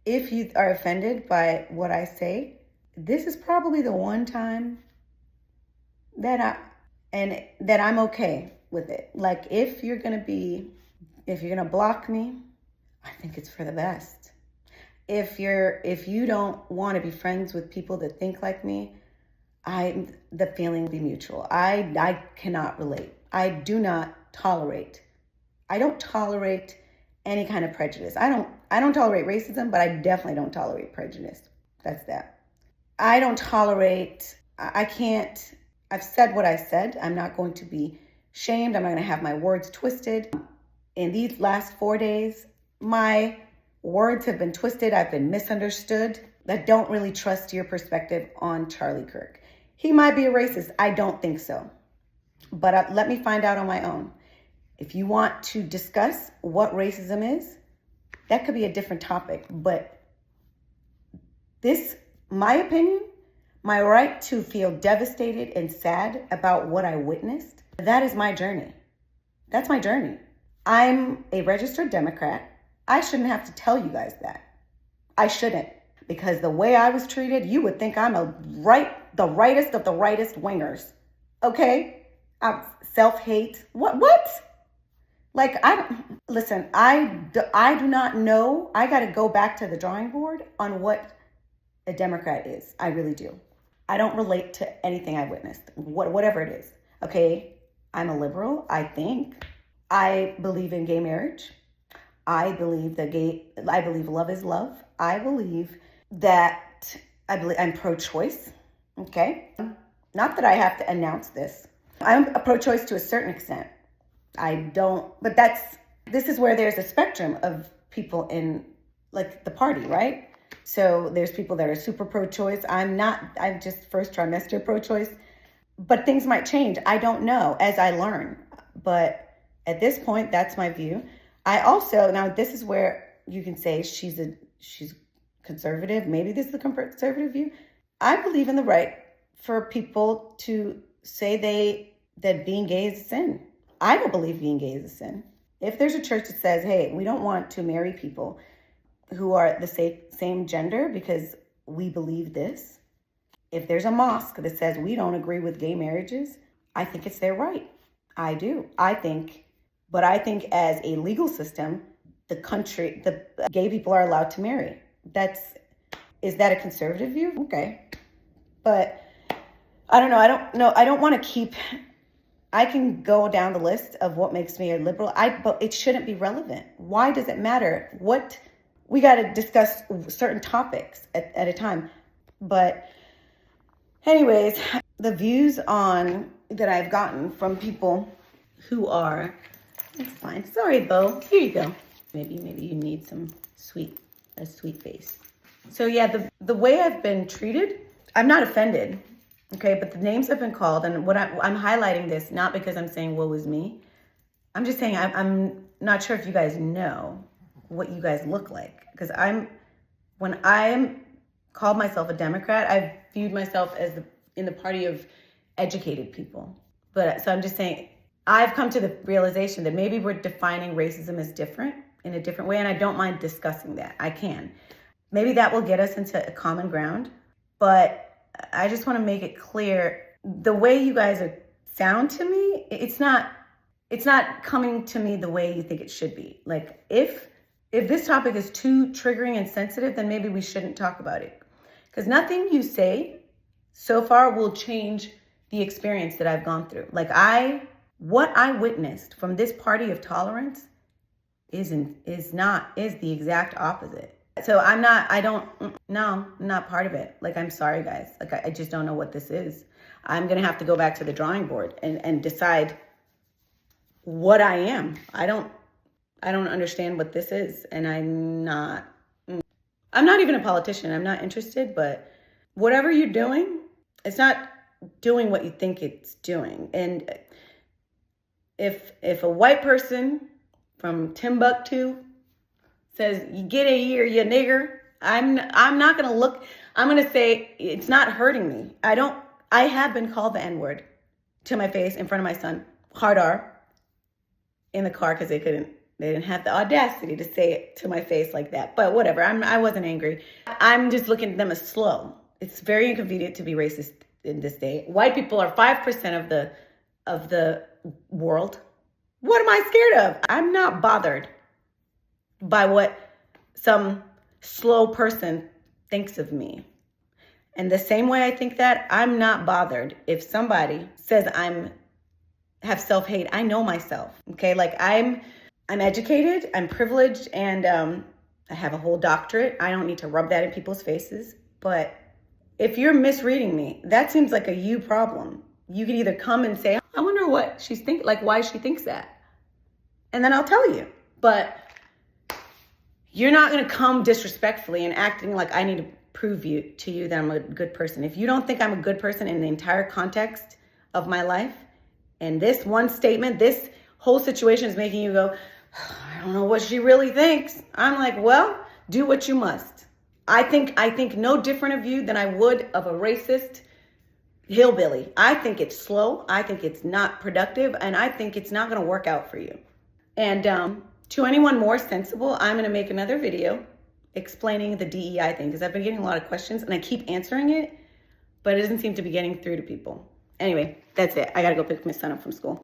if you are offended by what I say, this is probably the one time that I'm okay with it. Like if you're gonna block me, I think it's for the best. If you don't want to be friends with people that think like me, the feeling will be mutual. I cannot relate. I don't tolerate any kind of prejudice. I don't tolerate racism, but I definitely don't tolerate prejudice. That's that. I can't, I've said what I said. I'm not going to be shamed. I'm not going to have my words twisted. In these last 4 days, my words have been twisted. I've been misunderstood. I don't really trust your perspective on Charlie Kirk. He might be a racist. I don't think so. But let me find out on my own. If you want to discuss what racism is, that could be a different topic. But my opinion, my right to feel devastated and sad about what I witnessed, that is my journey. That's my journey. I'm a registered Democrat. I shouldn't have to tell you guys that. I shouldn't. Because the way I was treated, you would think I'm the rightest of the rightest wingers. Okay? Self-hate. What? Like, listen, I do not know. I got to go back to the drawing board on what a Democrat is. I really do. I don't relate to anything I witnessed, whatever it is. Okay? I'm a liberal, I think. I believe in gay marriage. I believe love is love. I believe I'm pro-choice. Okay? Not that I have to announce this. I'm a pro-choice to a certain extent. But this is where there's a spectrum of people in like the party, right? So there's people that are super pro-choice. I'm just first trimester pro-choice, but things might change. I don't know as I learn, but at this point, that's my view. Now this is where you can say she's conservative. Maybe this is the conservative view. I believe in the right for people to say that being gay is a sin. I don't believe being gay is a sin. If there's a church that says, hey, we don't want to marry people who are the same gender because we believe this. If there's a mosque that says we don't agree with gay marriages, I think it's their right. I do. I think as a legal system, the gay people are allowed to marry. Is that a conservative view? Okay. But I don't know. I don't want to I can go down the list of what makes me a liberal. But it shouldn't be relevant. Why does it matter? We got to discuss certain topics at a time. But anyways, the views that I've gotten from people who are, it's fine. Sorry, Bo. Here you go. Maybe you need a sweet face. So yeah, the way I've been treated, I'm not offended. Okay, but the names have been called, and I'm highlighting this not because I'm saying woe is me. I'm just saying I'm not sure if you guys know what you guys look like, because when I called myself a Democrat, I viewed myself as in the party of educated people. But so I'm just saying I've come to the realization that maybe we're defining racism as different in a different way, and I don't mind discussing that. I can. Maybe that will get us into a common ground, but I just want to make it clear the way you guys sound to me, it's not coming to me the way you think it should be. Like if this topic is too triggering and sensitive, then maybe we shouldn't talk about it. Because nothing you say so far will change the experience that I've gone through. Like what I witnessed from this party of tolerance is the exact opposite. So I'm not part of it. Like, I'm sorry, guys. Like, I just don't know what this is. I'm going to have to go back to the drawing board and decide what I am. I don't understand what this is. And I'm not even a politician. I'm not interested, but whatever you're doing, it's not doing what you think it's doing. And if a white person from Timbuktu says, you get a year, you nigger, I'm not going to look, I'm going to say, it's not hurting me. I have been called the N-word to my face in front of my son, hard R, in the car because they couldn't They didn't have the audacity to say it to my face like that. But whatever, I wasn't angry. I'm just looking at them as slow. It's very inconvenient to be racist in this day. White people are 5% of the world. What am I scared of? I'm not bothered by what some slow person thinks of me. And the same way I think that, I'm not bothered if somebody says have self-hate. I know myself, okay? Like I'm educated, I'm privileged, and I have a whole doctorate. I don't need to rub that in people's faces. But if you're misreading me, that seems like a you problem. You could either come and say, I wonder what she's thinking, like why she thinks that. And then I'll tell you. But you're not gonna come disrespectfully and acting like I need to prove to you that I'm a good person. If you don't think I'm a good person in the entire context of my life, and this one statement, this whole situation is making you go, I don't know what she really thinks. I'm like, well, do what you must. I think no different of you than I would of a racist hillbilly. I think it's slow. I think it's not productive. And I think it's not going to work out for you. And to anyone more sensible, I'm going to make another video explaining the DEI thing, because I've been getting a lot of questions and I keep answering it, but it doesn't seem to be getting through to people. Anyway, that's it. I got to go pick my son up from school.